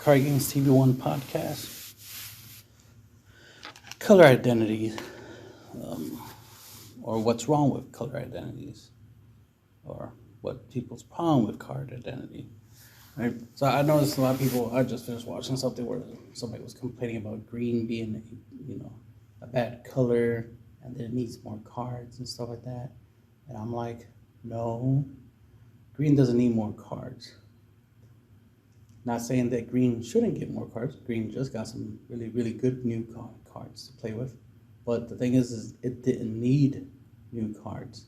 CardGamesTV1 Podcast. Color identities, or what's wrong with color identities, or what people's problem with card identity. Right? So I noticed a lot of people. I just finished watching something where somebody was complaining about green being, a bad color, and that it needs more cards and stuff like that. And I'm like, no, green doesn't need more cards. Not saying that green shouldn't get more cards. Green just got some really, really good new cards to play with. But the thing is it didn't need new cards.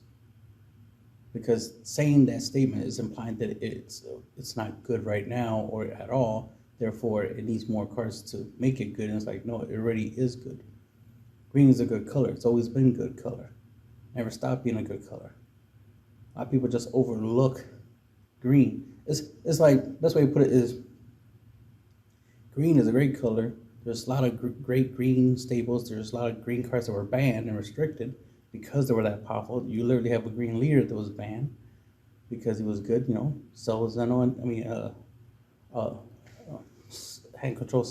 Because saying that statement is implying that it's not good right now or at all. Therefore, it needs more cards to make it good. And it's like, no, it already is good. Green is a good color. It's always been a good color. Never stopped being a good color. A lot of people just overlook green. It's like, best way to put it is, green is a great color. There's a lot of great green staples. There's a lot of green cards that were banned and restricted because they were that powerful. You literally have a green leader that was banned because he was good, Cell hand control,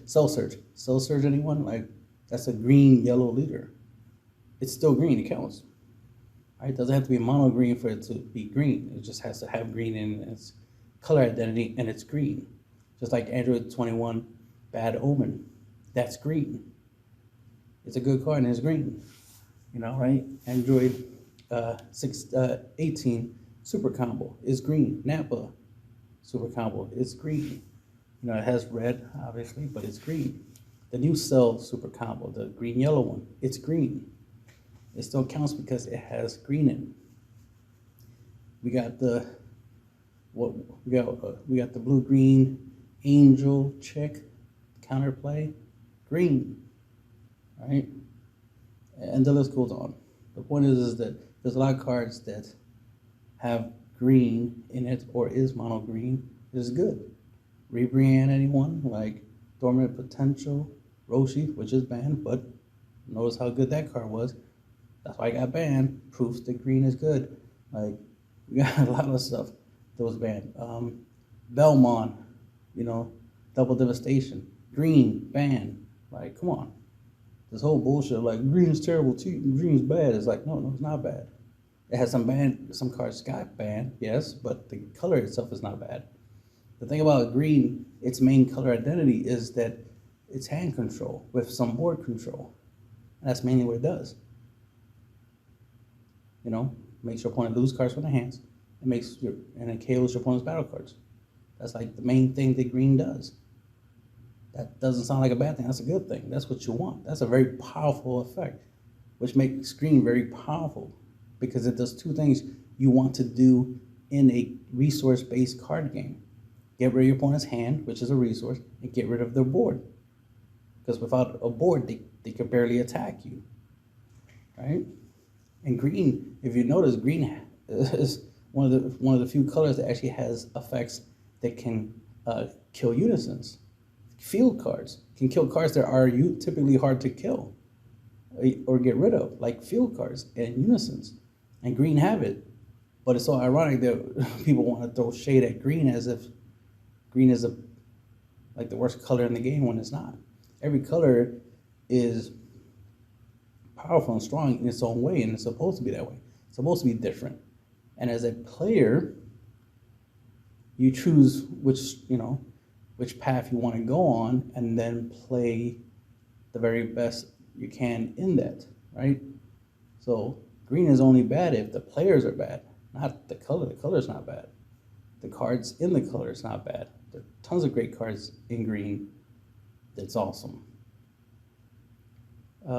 cell surge, anyone? Like, that's a green yellow leader. It's still green, it counts. Right? It doesn't have to be mono green for it to be green. It just has to have green in its color identity, and it's green. Just like Android 21 Bad Omen, that's green. It's a good card and it's green, right? Android 18 Super Combo is green. Napa Super Combo is green. It has red, obviously, but it's green. The new Cell Super Combo, the green yellow one, it's green. It still counts because it has green in it. We got the blue green Angel check counterplay green, right? And the list goes on. The point is that there's a lot of cards that have green in it or is mono green. Is good. Rebrand anyone like Dormant Potential, Roshi, which is banned, but notice how good that card was. That's why I got banned. Proofs that green is good. Like, we got a lot of stuff that was banned. Belmont, Double Devastation. Green, banned. Like, come on. This whole bullshit, like, green is terrible, green is bad. It's like, no, it's not bad. It has some cards got banned, yes, but the color itself is not bad. The thing about green, its main color identity is that it's hand control with some board control. And that's mainly what it does. Makes your opponent lose cards from their hands, and it KOs your opponent's battle cards. That's like the main thing that green does. That doesn't sound like a bad thing. That's a good thing. That's what you want. That's a very powerful effect, which makes green very powerful because it does two things you want to do in a resource-based card game. Get rid of your opponent's hand, which is a resource, and get rid of their board. Because without a board, they can barely attack you, right? And green, if you notice, green is one of the few colors that actually has effects that can kill unisons. Field cards can kill cards that are typically hard to kill or get rid of, like field cards and unisons. And green have it, but it's so ironic that people want to throw shade at green as if green is like the worst color in the game when it's not. Every color is powerful and strong in its own way, and it's supposed to be that way. It's supposed to be different. And as a player, you choose which path you want to go on, and then play the very best you can in that, right? So green is only bad if the players are bad, not the color. The color is not bad. The cards in the color is not bad. There are tons of great cards in green. That's awesome.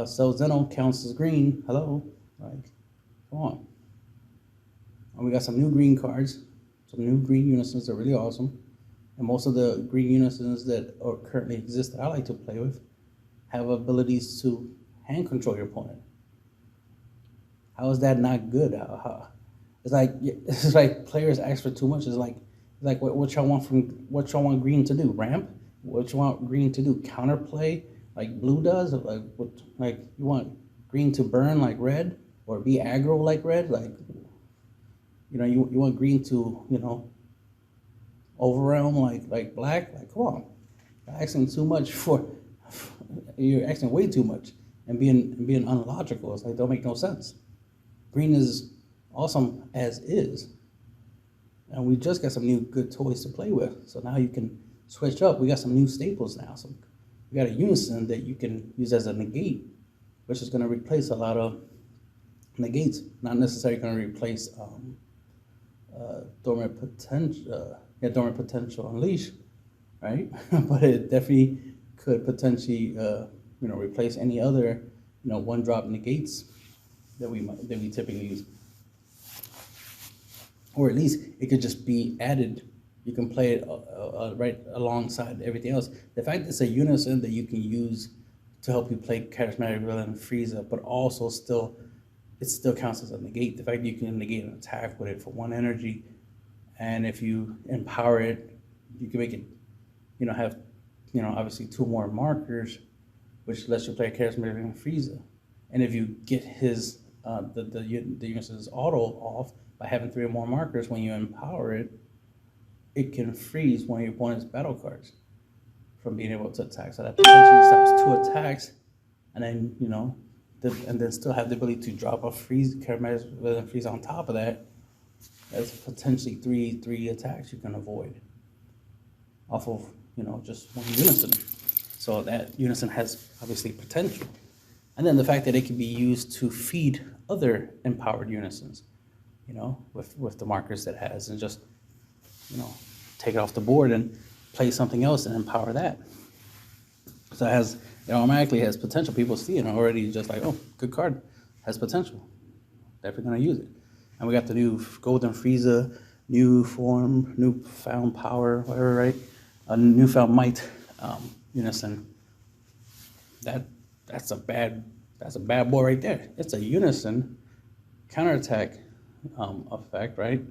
Zeno counts as green. Hello, like, come on. And we got some new green cards, some new green unisons that are really awesome. And most of the green unisons that currently exist that I like to play with have abilities to hand control your opponent. How is that not good? It's like players ask for too much. It's like what y'all want green to do? Ramp? What you want green to do? Counterplay like blue does? Like you want green to burn like red or be aggro like red? Like, you want green to overwhelm like black. Like, come on, you're asking too much for. You're asking way too much and being unlogical. It's like don't make no sense. Green is awesome as is, and we just got some new good toys to play with. So now you can switch up. We got some new staples now. We got a unison that you can use as a negate, which is going to replace a lot of negates. Not necessarily going to replace dormant potential unleash, right? But it definitely could potentially replace any other one drop negates that we typically use, or at least it could just be added. You can play it right alongside everything else. The fact that it's a unison that you can use to help you play Charismatic Villain Frieza, but also it still counts as a negate. The fact that you can negate an attack with it for 1 energy, and if you empower it, you can make it, have, obviously 2 more markers, which lets you play Charismatic Villain Frieza. And if you get his the unison's auto off by having 3 or more markers, when you empower it, it can freeze one of your opponent's battle cards from being able to attack. So that potentially stops 2 attacks, and then and then still have the ability to drop a Charismatic Villain Freeze on top of that. That's potentially three attacks you can avoid off of just one unison. So that unison has obviously potential, and then the fact that it can be used to feed other empowered unisons, with the markers that it has, and just take it off the board and play something else and empower that. So it automatically has potential. People see it already, just like, oh, good card, has potential. Definitely gonna use it. And we got the new Golden Frieza, new form, newfound power, whatever, right? A newfound might unison. That's a bad boy right there. It's a unison counterattack effect, right?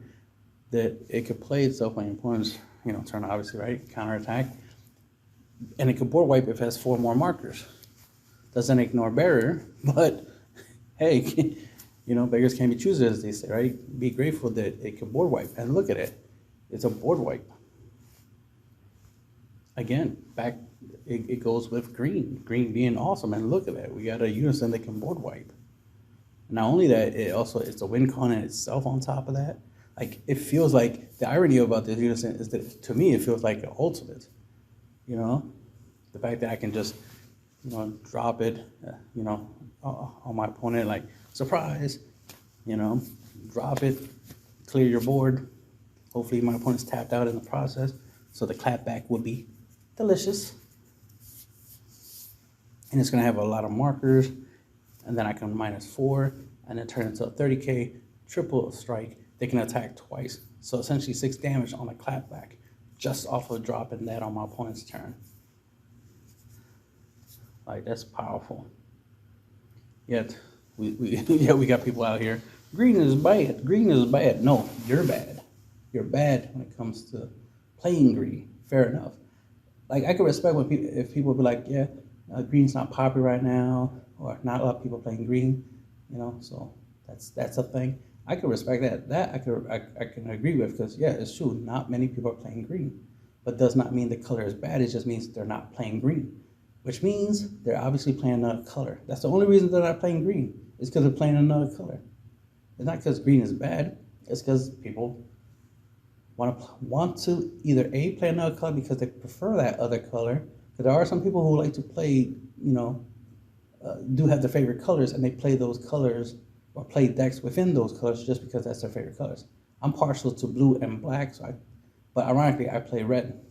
That it could play itself on your opponent's turn, obviously, right? Counterattack. And it could board wipe if it has 4 more markers. Doesn't ignore barrier, but hey, beggars can't be choosers, as they say, right? Be grateful that it can board wipe. And look at it. It's a board wipe. Again, it goes with green being awesome. And look at that. We got a unison that can board wipe. Not only that, it's a win con in itself on top of that. Like, it feels like, the irony about this unison is that, to me, it feels like an ultimate. The fact that I can just, drop it, on my opponent, like, surprise, drop it, clear your board. Hopefully my opponent's tapped out in the process, so the clapback would be delicious. And it's gonna have a lot of markers, and then I can -4, and then turn into a 30k triple strike. They can attack twice. So essentially 6 damage on a clapback, just off of dropping that on my opponent's turn. Like, that's powerful. Yet we got people out here. Green is bad. Green is bad. No, you're bad. You're bad when it comes to playing green. Fair enough. Like, I can respect if people be like, yeah, green's not popular right now, or not a lot of people playing green. So that's a thing. I can respect that. That I can agree with, because yeah, it's true. Not many people are playing green, but does not mean the color is bad. It just means they're not playing green, which means they're obviously playing another color. That's the only reason they're not playing green. It's because they're playing another color. It's not because green is bad. It's because people want to either A, play another color because they prefer that other color. Because there are some people who like to play, do have their favorite colors, and they play those colors or play decks within those colors just because that's their favorite colors. I'm partial to blue and black, but ironically, I play red.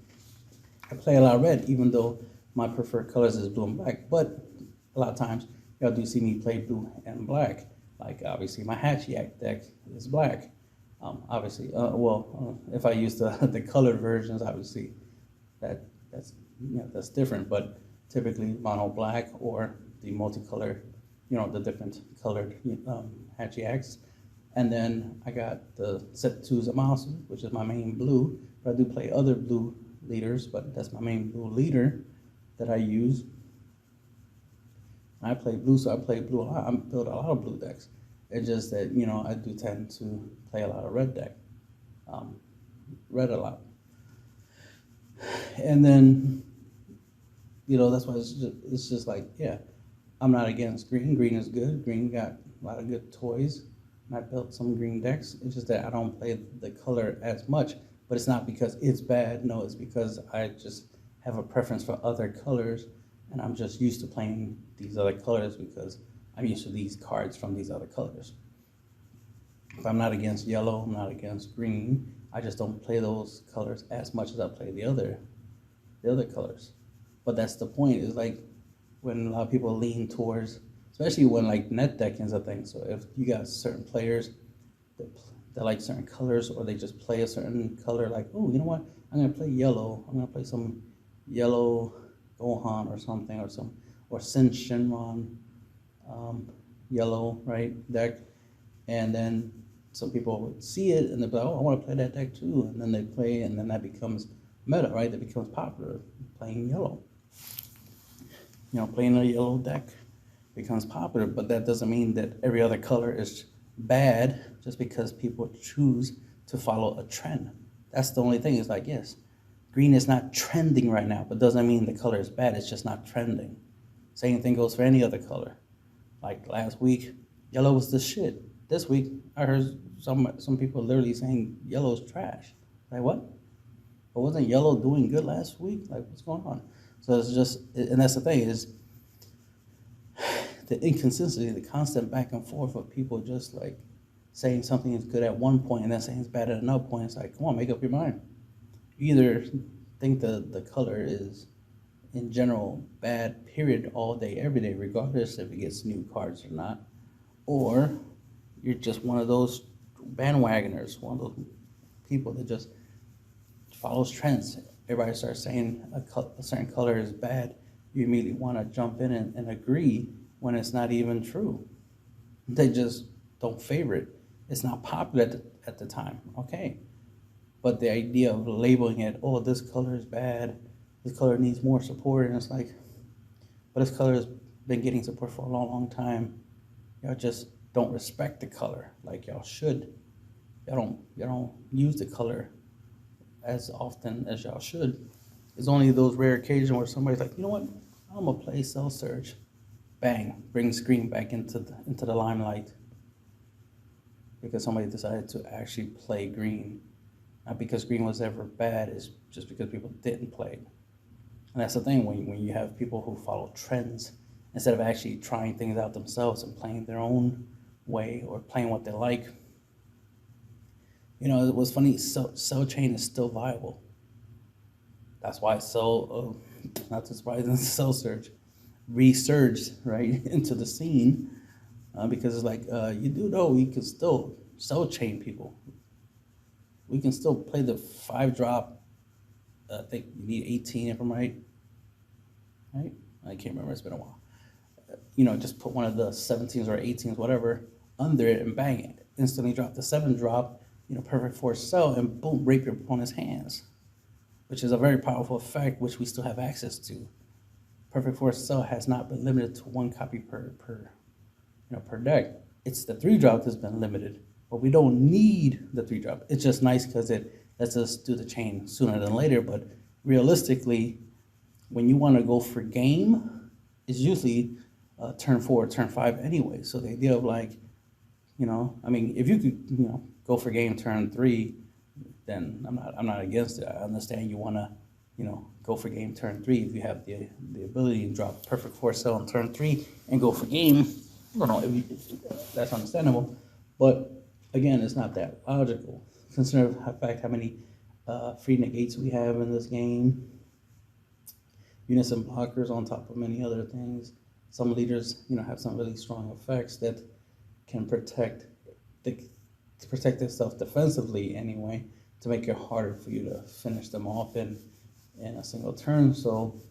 I play a lot of red, even though my preferred colors is blue and black. But a lot of times, y'all do see me play blue and black. Like, obviously, my Hatchiac deck is black. Obviously, if I use the colored versions, obviously, that's different. But typically, mono black or the multicolored, the different colored Hatchiacs. And then I got the set 2 Zamasu, which is my main blue. But I do play other blue leaders, but that's my main blue leader that I use. I play blue, so I play blue a lot. I build a lot of blue decks. It's just that, I do tend to play a lot of red deck. Red a lot. And then, that's why it's just like, yeah, I'm not against green. Green is good. Green got a lot of good toys. And I built some green decks. It's just that I don't play the color as much. But it's not because it's bad. No, it's because I just have a preference for other colors. And I'm just used to playing these other colors because I'm used to these cards from these other colors. If I'm not against yellow, I'm not against green. I just don't play those colors as much as I play the other colors. But that's the point, is like when a lot of people lean towards, especially when like net decking is a thing. So if you got certain players that like certain colors, or they just play a certain color, like, oh, you know what? I'm gonna play yellow. I'm gonna play some yellow Gohan or something, or Sin Shinron, yellow, right, deck. And then some people would see it and they're like, oh, I want to play that deck too. And then they play, and then that becomes meta, right? That becomes popular, playing yellow. Playing a yellow deck becomes popular, but that doesn't mean that every other color is bad just because people choose to follow a trend. That's the only thing. It's like, yes, green is not trending right now, but doesn't mean the color is bad. It's just not trending. Same thing goes for any other color. Like last week, yellow was the shit. This week, I heard some people literally saying yellow's trash. Like, what? But wasn't yellow doing good last week? Like, what's going on? So it's just, and that's the thing, is the inconsistency, the constant back and forth of people just like saying something is good at one point and then saying it's bad at another point. It's like, come on, make up your mind. You either think the color is in general bad, period, all day, every day, regardless if it gets new cards or not, or you're just one of those bandwagoners, one of those people that just follows trends. Everybody starts saying a certain color is bad. You immediately want to jump in and agree when it's not even true. They just don't favor it. It's not popular at the time, okay. But the idea of labeling it, oh, this color is bad, this color needs more support, and it's like, but this color has been getting support for a long, long time. Y'all just don't respect the color like y'all should. Y'all don't use the color as often as y'all should. It's only those rare occasions where somebody's like, you know what, I'm gonna play Cell Surge. Bang, brings green back into the limelight because somebody decided to actually play green. Not because green was ever bad, it's just because people didn't play it. And that's the thing, when you have people who follow trends instead of actually trying things out themselves and playing their own way or playing what they like. It was funny, Cell Chain is still viable. That's why not surprising, Cell Surge resurged right into the scene, because it's like, you do know we can still Cell Chain people. We can still play the 5-drop. I think you need 18 if I'm right. Right? I can't remember. It's been a while. Just put one of the 17s or 18s, whatever, under it and bang it. Instantly drop the 7-drop. Perfect force cell, and boom, rape your opponent's hands, which is a very powerful effect, which we still have access to. Perfect force cell has not been limited to 1 copy per deck. It's the 3-drop that's been limited, but we don't need the 3-drop. It's just nice because it lets us do the chain sooner than later. But realistically, when you want to go for game, it's usually turn 4, turn 5 anyway. So the idea of like, if you could, go for game turn 3, then I'm not against it. I understand you want to, go for game turn 3 if you have the ability to drop perfect force cell on turn 3 and go for game. I don't know if that's understandable, but again, it's not that logical. Consider the fact how many free negates we have in this game, units and blockers on top of many other things. Some leaders, have some really strong effects that can protect themselves defensively anyway, to make it harder for you to finish them off in a single turn. So,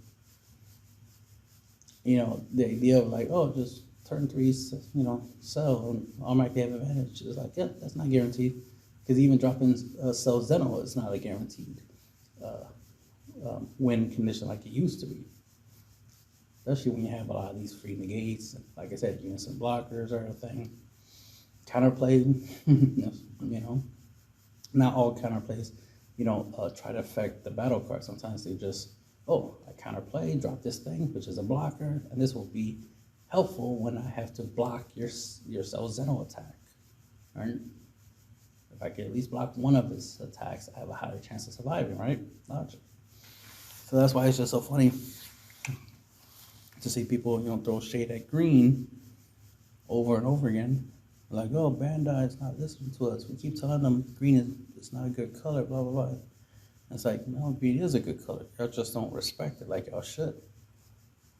the idea of like, oh, just turn 3, cell and automatically have advantage is like, yeah, that's not guaranteed. Because even dropping cell Zeno is not a guaranteed win condition like it used to be. Especially when you have a lot of these free negates. Like I said, units and blockers are a thing. Counterplay, not all counterplays try to affect the battle card. Sometimes they just, oh, I counterplay, drop this thing, which is a blocker, and this will be helpful when I have to block your Cell Zeno attack. Right? If I can at least block one of his attacks, I have a higher chance of surviving, right? Logic. So that's why it's just so funny to see people, throw shade at green over and over again. Like, oh, Bandai is not listening to us. We keep telling them green is not a good color, blah, blah, blah. And it's like, no, green is a good color. Y'all just don't respect it like y'all should.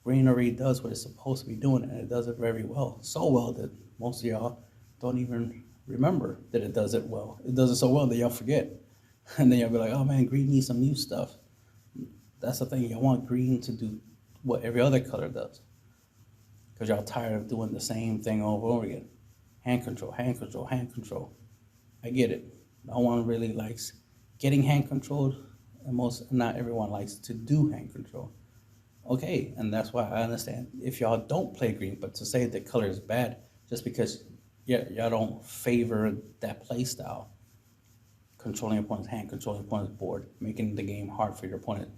Green already does what it's supposed to be doing, and it does it very well. So well that most of y'all don't even remember that it does it well. It does it so well that y'all forget. And then y'all be like, oh man, green needs some new stuff. That's the thing, y'all want green to do what every other color does. Because y'all tired of doing the same thing over and over again. Hand control, hand control, hand control. I get it. No one really likes getting hand controlled, and not everyone likes to do hand control. Okay, and that's why I understand if y'all don't play green, but to say the color is bad just because y'all don't favor that play style, controlling your opponent's hand, controlling your opponent's board, making the game hard for your opponent.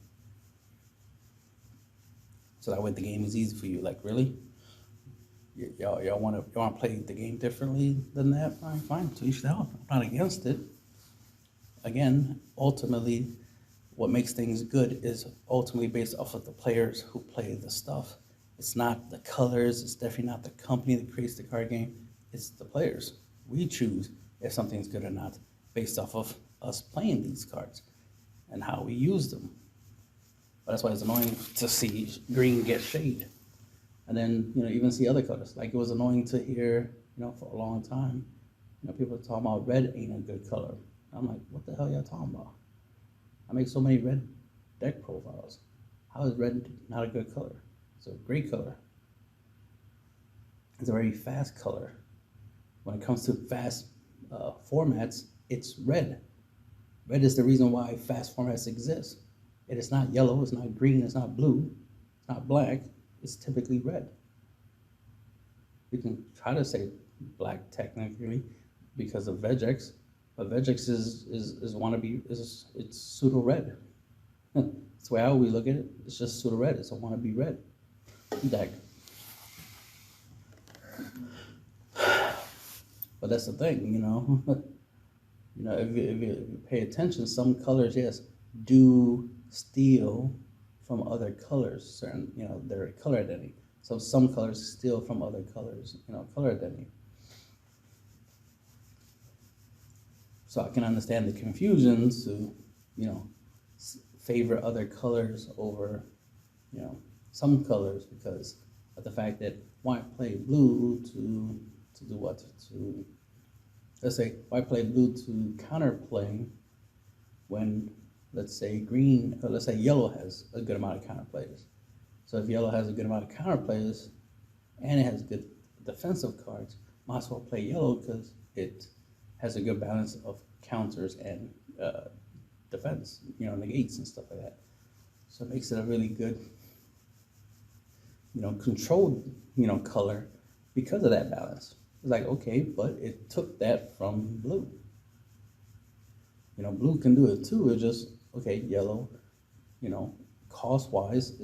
So that way the game is easy for you. Like, really? Y'all want to play the game differently than that? Fine, to each their own. I'm not against it. Again, ultimately, what makes things good is ultimately based off of the players who play the stuff. It's not the colors. It's definitely not the company that creates the card game. It's the players. We choose if something's good or not based off of us playing these cards and how we use them. But that's why it's annoying to see green get shade. And then, even see other colors. Like, it was annoying to hear, for a long time, people talking about red ain't a good color. I'm like, what the hell y'all talking about? I make so many red deck profiles. How is red not a good color? It's a great color. It's a very fast color. When it comes to fast formats, it's red. Red is the reason why fast formats exist. It is not yellow, it's not green, it's not blue, it's not black. It's typically red. We can try to say black technically because of Vegex, but Vegex it's pseudo red. That's the way I always look at it. It's just pseudo red. It's a wannabe red deck. But that's the thing, if you pay attention, some colors, yes, do steal from other colors, certain, their color identity. So some colors steal from other colors, color identity. So I can understand the confusions to, favor other colors over, some colors because of the fact that why play blue to do what? To, let's say, why play blue to counterplay when, let's say, green, or let's say yellow has a good amount of counterplays. So if yellow has a good amount of counterplays and it has good defensive cards, might as well play yellow because it has a good balance of counters and defense, negates and stuff like that. So it makes it a really good, controlled, color because of that balance. It's like, okay, but it took that from blue. Blue can do it too. It's just, okay, yellow, cost-wise,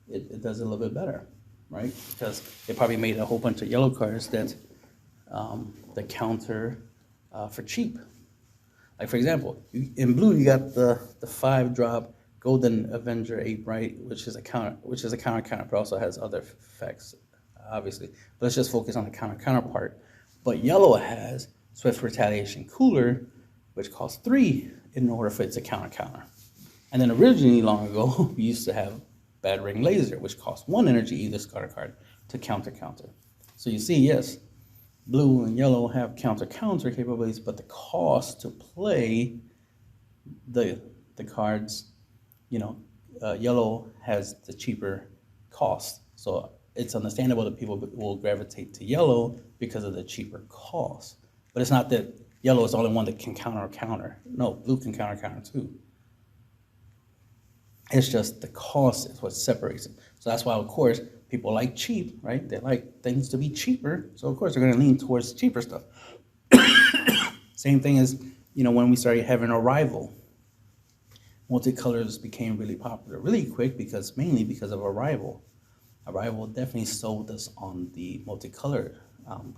it does it a little bit better, right? Because they probably made a whole bunch of yellow cards that counter for cheap. Like, for example, in blue, you got the 5-drop Golden Avenger Ape, right? Which is a counter, but also has other effects, obviously. But let's just focus on the counter part. But yellow has Swift Retaliation Cooler, which costs 3 in order for it to counter. And then originally, long ago, we used to have Bad Ring Laser, which costs 1 energy, either card to counter. So you see, yes, blue and yellow have counter capabilities, but the cost to play the cards, yellow has the cheaper cost. So it's understandable that people will gravitate to yellow because of the cheaper cost. But it's not that yellow is the only one that can counter. No, blue can counter too. It's just the cost is what separates it. So that's why, of course, people like cheap, right? They like things to be cheaper. So, of course, they're going to lean towards cheaper stuff. Same thing as, when we started having a rival, multicolors became really popular really quick mainly because of Arrival. Arrival definitely sold us on the multicolor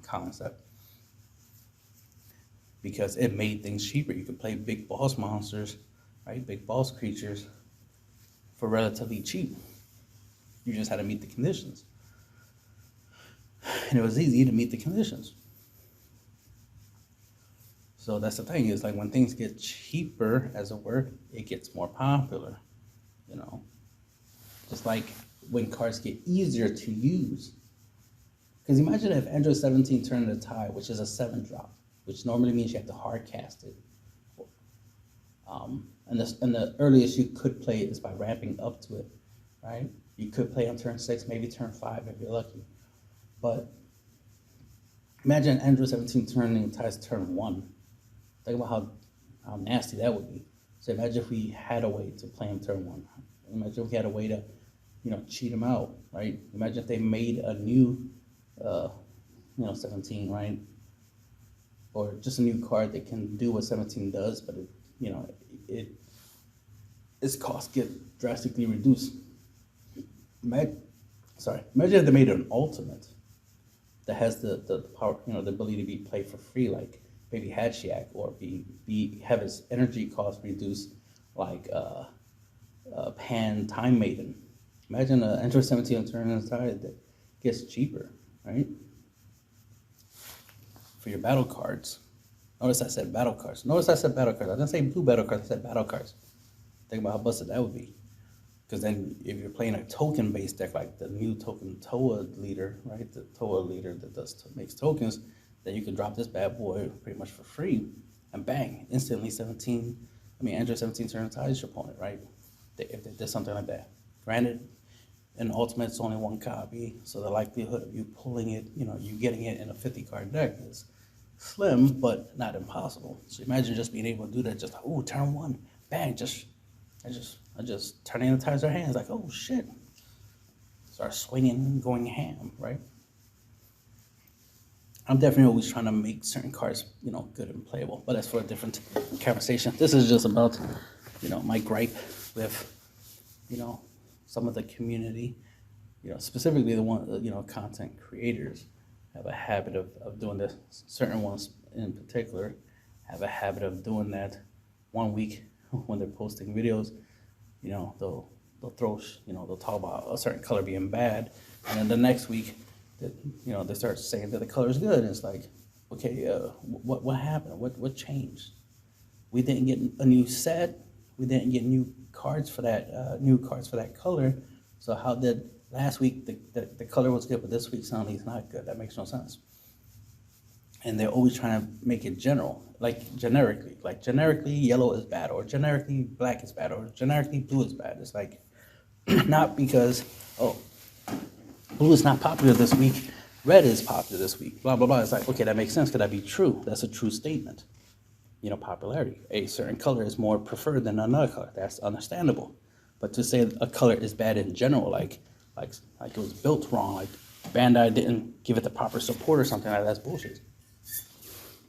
concept because it made things cheaper. You could play big boss monsters, right? Big boss creatures for relatively cheap. You just had to meet the conditions. And it was easy to meet the conditions. So that's the thing, is like when things get cheaper, as it were, it gets more popular, you know. Just like when cards get easier to use. Because imagine if Android 17 turned the tide, which is a 7-drop, which normally means you have to hard cast it. And the earliest you could play it is by ramping up to it, right? You could play on turn 6, maybe turn 5 if you're lucky. But imagine Android 17 turning tides turn 1. Think about how nasty that would be. So imagine if we had a way to play him turn 1. Imagine if we had a way to, cheat him out, right? Imagine if they made a new, 17, right? Or just a new card that can do what 17 does, but its costs get drastically reduced. Imagine if they made an ultimate that has the power, the ability to be played for free, like Baby Hadshiak, or have its energy cost reduced, like Pan Time Maiden. Imagine an Android 17 turn inside that gets cheaper, right? For your battle cards. Notice I said battle cards. I didn't say blue battle cards, I said battle cards. Think about how busted that would be. Because then if you're playing a token-based deck, like the new token Toa leader, right? The Toa leader that makes tokens, then you can drop this bad boy pretty much for free, and bang, instantly Android 17 turn ties your opponent, right? If they did something like that. Granted, in Ultimate, it's only one copy, so the likelihood of you pulling it, you getting it in a 50-card deck is slim, but not impossible. So imagine just being able to do that, just like, ooh, turn 1, bang, I just turn our hands, like, oh shit. Start swinging and going ham, right? I'm definitely always trying to make certain cards, good and playable, but that's for a different conversation. This is just about, my gripe with, some of the community, specifically the one, content creators have a habit of doing this. Certain ones in particular have a habit of doing that. One week when they're posting videos, they'll throw, they'll talk about a certain color being bad, and then the next week, they start saying that the color is good. And it's like, okay, what happened? What changed? We didn't get a new set. We didn't get new cards for that color. So how did last week the color was good, but this week suddenly it's not good? That makes no sense. And they're always trying to make it general, generically yellow is bad, or generically black is bad, or generically blue is bad. It's like, not because, blue is not popular this week, red is popular this week, blah, blah, blah. It's like, okay, that makes sense. Could that be true? That's a true statement. Popularity. A certain color is more preferred than another color. That's understandable. But to say a color is bad in general, like it was built wrong, like Bandai didn't give it the proper support or something like that, that's bullshit.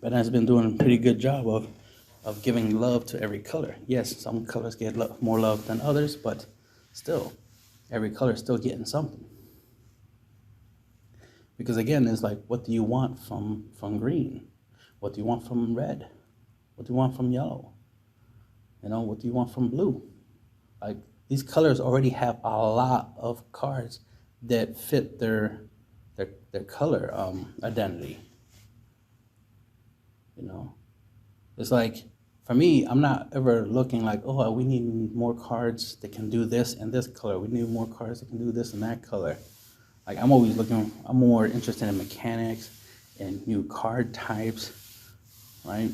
Bandai's been doing a pretty good job of giving love to every color. Yes, some colors get more love than others, but still, every color is still getting something. Because again, it's like, what do you want from green? What do you want from red? What do you want from yellow? What do you want from blue? Like, these colors already have a lot of cards that fit their color identity. It's like, for me, I'm not ever looking like, oh, we need more cards that can do this and this color. We need more cards that can do this and that color. Like, I'm more interested in mechanics and new card types, right?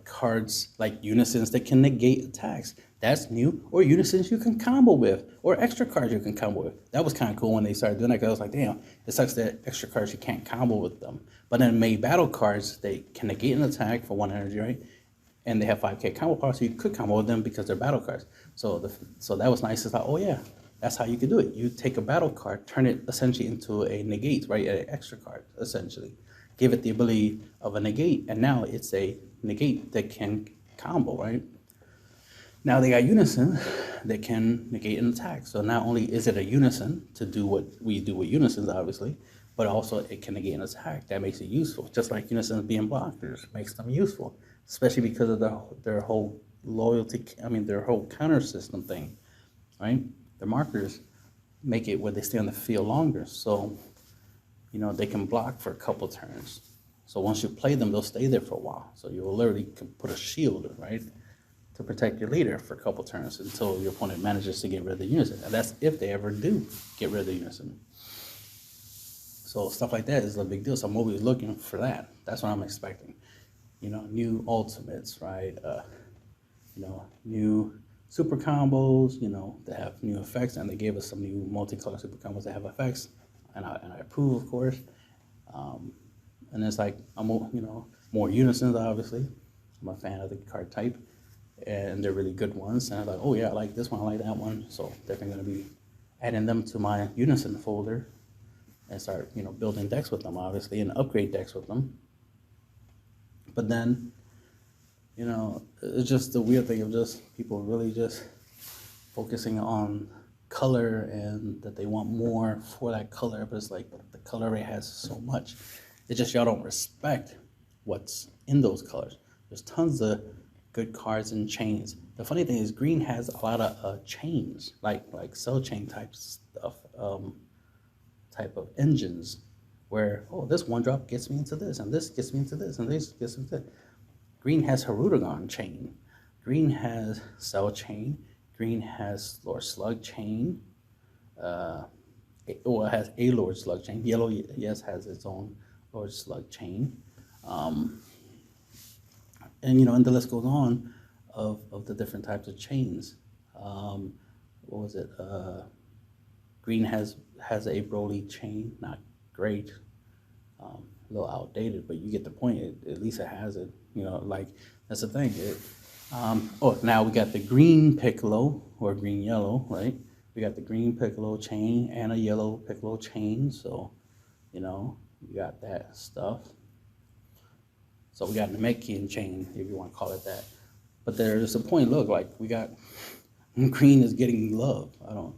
Cards like unisons that can negate attacks. That's new. Or unisons you can combo with. Or extra cards you can combo with. That was kind of cool when they started doing that, because I was like, damn, it sucks that extra cards you can't combo with them. But then made battle cards, they can negate an attack for 1 energy, right? And they have 5k combo power, so you could combo with them because they're battle cards. So that was nice. It's like, oh yeah, that's how you could do it. You take a battle card, turn it essentially into a negate, right? An extra card, essentially. Give it the ability of a negate, and now it's a negate that can combo, right? Now they got unison that can negate an attack. So not only is it a unison to do what we do with unisons, obviously, but also it can negate an attack. That makes it useful. Just like unisons being blockers makes them useful, especially because of their whole loyalty, their whole counter system thing, right? The markers make it where they stay on the field longer. So, they can block for a couple turns. So once you play them, they'll stay there for a while. So you'll literally put a shield, right, to protect your leader for a couple turns until your opponent manages to get rid of the unison. And that's if they ever do get rid of the unison. So stuff like that is a big deal. So I'm always looking for that. That's what I'm expecting. New ultimates, right? New super combos, that have new effects, and they gave us some new multicolor super combos that have effects, and I approve, of course. And it's like, more unisons, obviously. I'm a fan of the card type, and they're really good ones. And I'm like, oh yeah, I like this one, I like that one. So definitely gonna be adding them to my unison folder and start, building decks with them, obviously, and upgrade decks with them. But then, it's just the weird thing of just people really just focusing on color and that they want more for that color, but it's like the color already has so much. It's just y'all don't respect what's in those colors. There's tons of good cards and chains. The funny thing is green has a lot of chains, like cell chain type stuff, type of engines, where, oh, this one drop gets me into this, and this gets me into this, and this gets me into this. Green has Harutagon chain. Green has cell chain. Green has Lord Slug chain. It has a Lord Slug chain. Yellow, yes, has its own Lord Slug chain. And the list goes on of the different types of chains. What was it? Green has a Broly chain, not great, a little outdated, but you get the point. At least it has it. That's the thing. Now we got the green Piccolo, or green yellow, right? We got the green Piccolo chain and a yellow Piccolo chain, so we got that stuff. So we got the Namekian chain, if you want to call it that. But there's a point. Look, like we got green is getting love. I don't.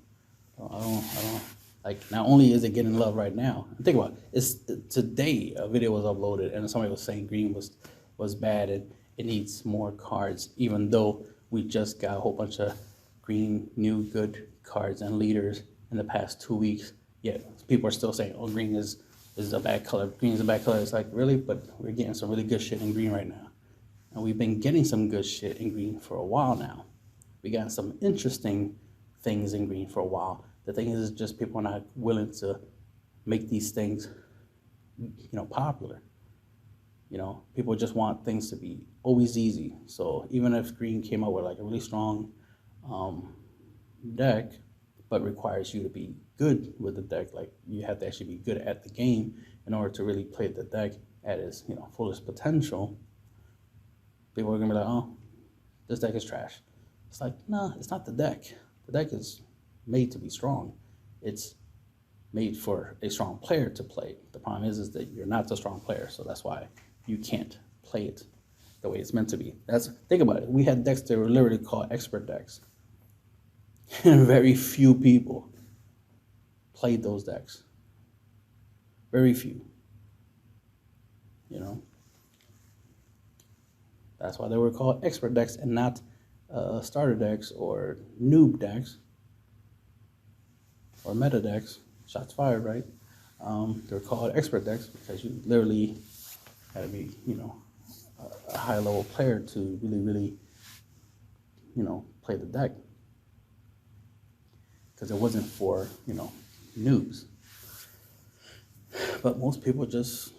Like, not only is it getting love right now, think about it. Today a video was uploaded and somebody was saying green was bad and it needs more cards, even though we just got a whole bunch of green new good cards and leaders in the past 2 weeks. Yet people are still saying, oh, green is a bad color. Green is a bad color. It's like, really? But we're getting some really good shit in green right now. And we've been getting some good shit in green for a while now. We got some interesting things in green for a while. The thing is just people are not willing to make these things, popular. People just want things to be always easy. So even if green came out with like a really strong deck, but requires you to be good with the deck, like you have to actually be good at the game in order to really play the deck at its fullest potential, people are gonna be like, oh, this deck is trash. It's like, no, it's not the deck. The deck is made to be strong. It's made for a strong player to play. The problem is that you're not the strong player, so that's why you can't play it the way it's meant to be. Think about it. We had decks that were literally called expert decks, and very few people played those decks. Very few. That's why they were called expert decks and not starter decks or noob decks or meta decks. Shots fired, right? They're called expert decks because you literally had to be, a high level player to really, play the deck. Because it wasn't for, noobs. But most people just,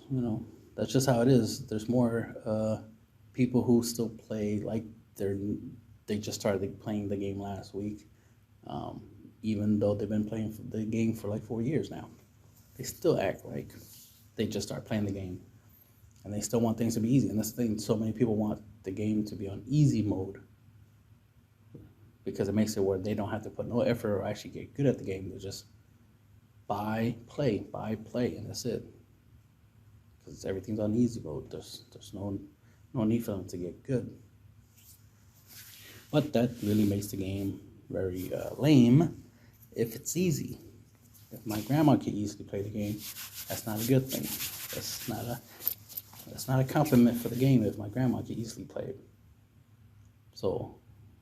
that's just how it is. There's more people who still play like they just started playing the game last week, even though they've been playing the game for like 4 years now. They still act like they just start playing the game, and they still want things to be easy. And that's the thing, so many people want the game to be on easy mode because it makes it where they don't have to put no effort or actually get good at the game. They just buy, play, and that's it. Because everything's on easy mode. There's no need for them to get good. But that really makes the game very lame if it's easy. If my grandma can easily play the game, that's not a good thing. That's not a compliment for the game if my grandma can easily play it. So,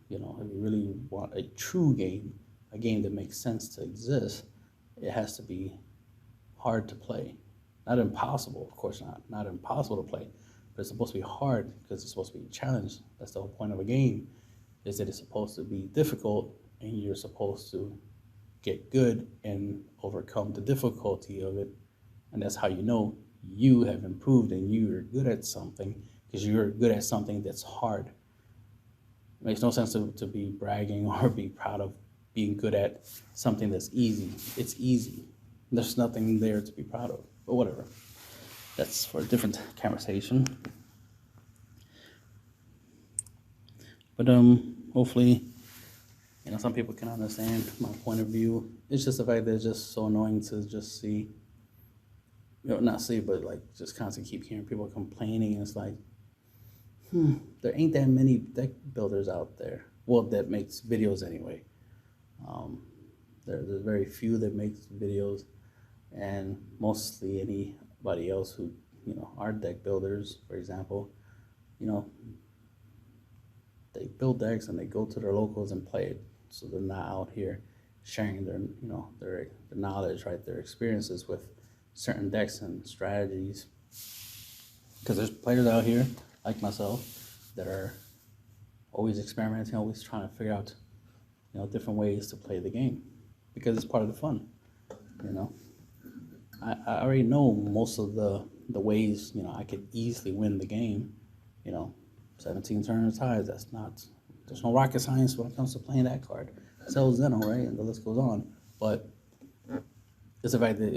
if you really want a true game, a game that makes sense to exist, it has to be hard to play. Not impossible, of course not. Not impossible to play, but it's supposed to be hard because it's supposed to be a challenge. That's the whole point of a game, is that it's supposed to be difficult and you're supposed to get good and overcome the difficulty of it. And that's how you know you have improved and you're good at something, because you're good at something that's hard. It makes no sense to be bragging or be proud of being good at something that's easy. It's easy. There's nothing there to be proud of, but whatever. That's for a different conversation. But hopefully, some people can understand my point of view. It's just the fact that it's just so annoying to just see, not see, but like just constantly keep hearing people complaining. And it's like, there ain't that many deck builders out there. Well, that makes videos anyway. There's very few that makes videos, and mostly anybody else who, are deck builders, for example, they build decks and they go to their locals and play it. So they're not out here sharing their knowledge, right, their experiences with certain decks and strategies. Because there's players out here like myself that are always experimenting, always trying to figure out, different ways to play the game, because it's part of the fun. I already know most of the ways, I could easily win the game. 17 turns ties, there's no rocket science when it comes to playing that card. So Zeno, right, and the list goes on. But it's the fact that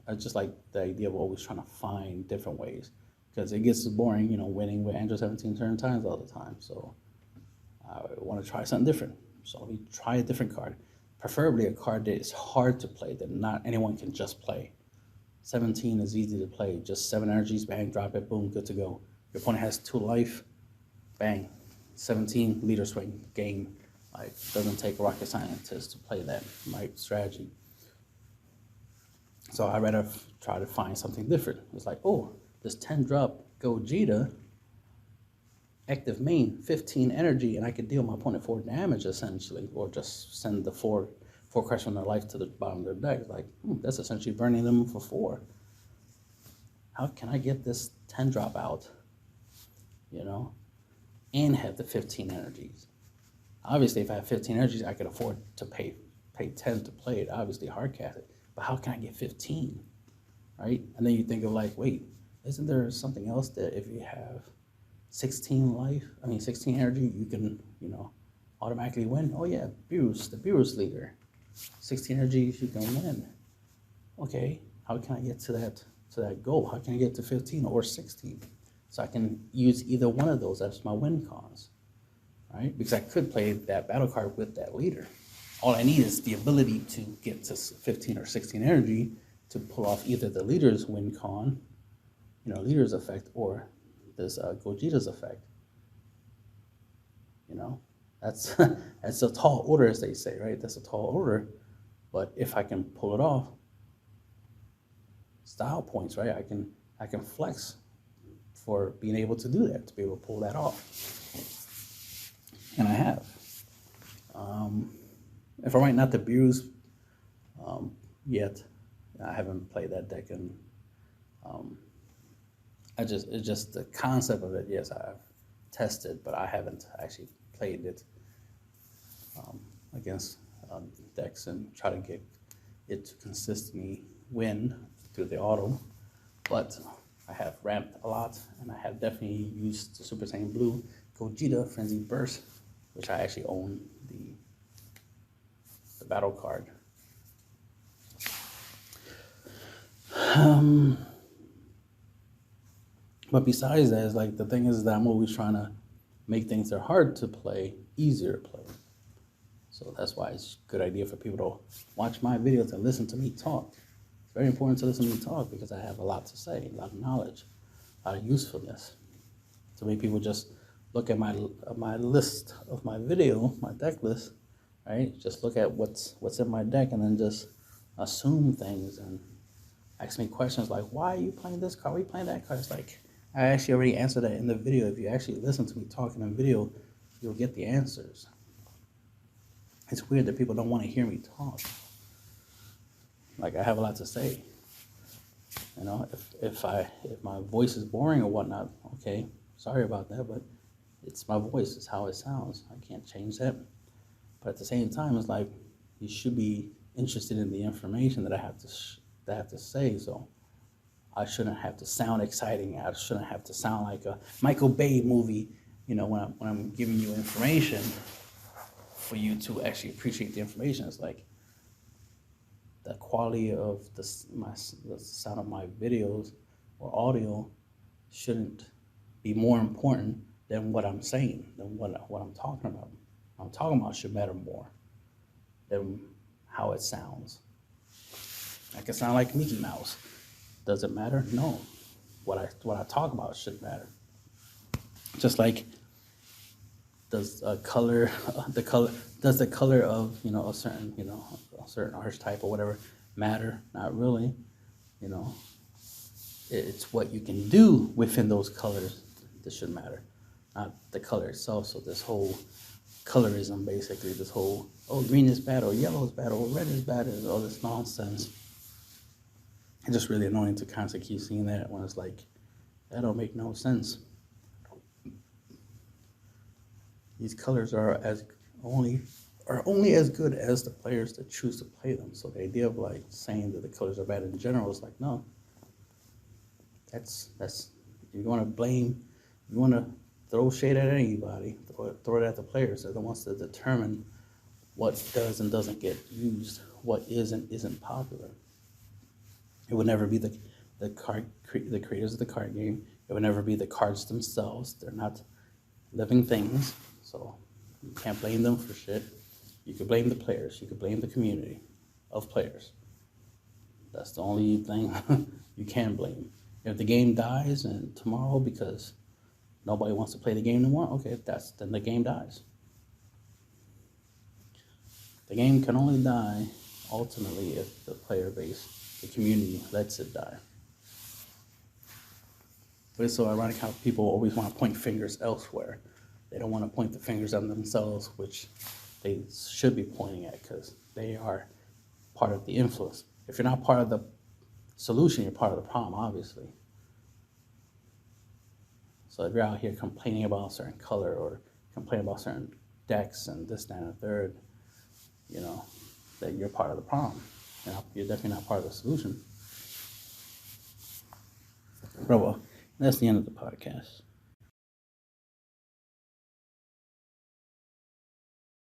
I just like the idea of always trying to find different ways, because it gets boring, winning with Andrew 17 turn times all the time. So I want to try something different. So let me try a different card, preferably a card that is hard to play, that not anyone can just play. 17 is easy to play, just 7 energies, bang, drop it, boom, good to go. Your opponent has 2 life, bang, 17 leader swing, game. Like, doesn't take a rocket scientist to play that, right, strategy. So I'd rather try to find something different. It's like, this 10 drop Gogeta, active main, 15 energy, and I could deal my opponent 4 damage essentially, or just send the 4 cards from their life to the bottom of their deck. Like, that's essentially burning them for 4. How can I get this 10 drop out, and have the 15 energies? Obviously, if I have 15 energies, I could afford to pay 10 to play it, obviously hard cast it. But how can I get 15, right? And then you think of like, wait, isn't there something else that if you have 16 energy, you can, automatically win? Oh yeah, Beerus, the Beerus leader. 16 energies, you can win. Okay, how can I get to that goal? How can I get to 15 or 16? So I can use either one of those as my win cons, right? Because I could play that battle card with that leader. All I need is the ability to get to 15 or 16 energy to pull off either the leader's win con, leader's effect, or this Gogeta's effect. That's a tall order, as they say, right? That's a tall order. But if I can pull it off, style points, right? I can flex for being able to do that, to be able to pull that off. And I have. If I might not the Beerus yet, I haven't played that deck, and it's just the concept of it. Yes, I've tested, but I haven't actually played it against decks and try to get it to consistently win through the auto. But I have ramped a lot, and I have definitely used the Super Saiyan Blue Gogeta Frenzy Burst, which I actually own the battle card. But besides that, it's like the thing is that I'm always trying to make things that are hard to play easier to play. So that's why it's a good idea for people to watch my videos and listen to me talk. It's very important to listen to me talk because I have a lot to say, a lot of knowledge, a lot of usefulness. So many people just look at my list of my video, my deck list, right? Just look at what's in my deck and then just assume things and ask me questions like, why are you playing this card? Why are you playing that card? It's like, I actually already answered that in the video. If you actually listen to me talking in video, you'll get the answers. It's weird that people don't want to hear me talk. Like, I have a lot to say. You know, if my voice is boring or whatnot, okay, sorry about that, but it's my voice, it's how it sounds. I can't change that. But at the same time, it's like, you should be interested in the information that I have to say. So I shouldn't have to sound exciting. I shouldn't have to sound like a Michael Bay movie, you know, when I'm giving you information for you to actually appreciate the information. It's like the quality of the sound of my videos or audio shouldn't be more important than what I'm saying, than what I'm talking about. What I'm talking about should matter more than how it sounds. I can sound like Mickey Mouse. Does it matter? No. What I talk about should matter. Just like, does the color of a certain archetype or whatever matter? Not really. You know, it's what you can do within those colors that should matter, not the color itself. So this whole colorism, basically, this whole, oh, green is bad or yellow is bad or red is bad, and all this nonsense. It's just really annoying to constantly keep seeing that when it's like, that don't make no sense. These colors are only as good as the players that choose to play them. So the idea of like saying that the colors are bad in general is like, no. That's you want to throw shade at anybody, throw it at the players. They're the ones that determine what does and doesn't get used, what is and isn't popular. It would never be the creators of the card game. It would never be the cards themselves. They're not living things, so you can't blame them for shit. You could blame the players. You could blame the community of players. That's the only thing you can blame. If the game dies and tomorrow because nobody wants to play the game anymore, okay, then the game dies. The game can only die ultimately if the player base, the community, lets it die. But it's so ironic how people always want to point fingers elsewhere. They don't want to point the fingers at themselves, which they should be pointing at, because they are part of the influence. If you're not part of the solution, you're part of the problem, obviously. So if you're out here complaining about a certain color or complaining about certain decks and this, that, and the third, you know, that you're part of the problem. You know, you're definitely not part of the solution. Well, that's the end of the podcast.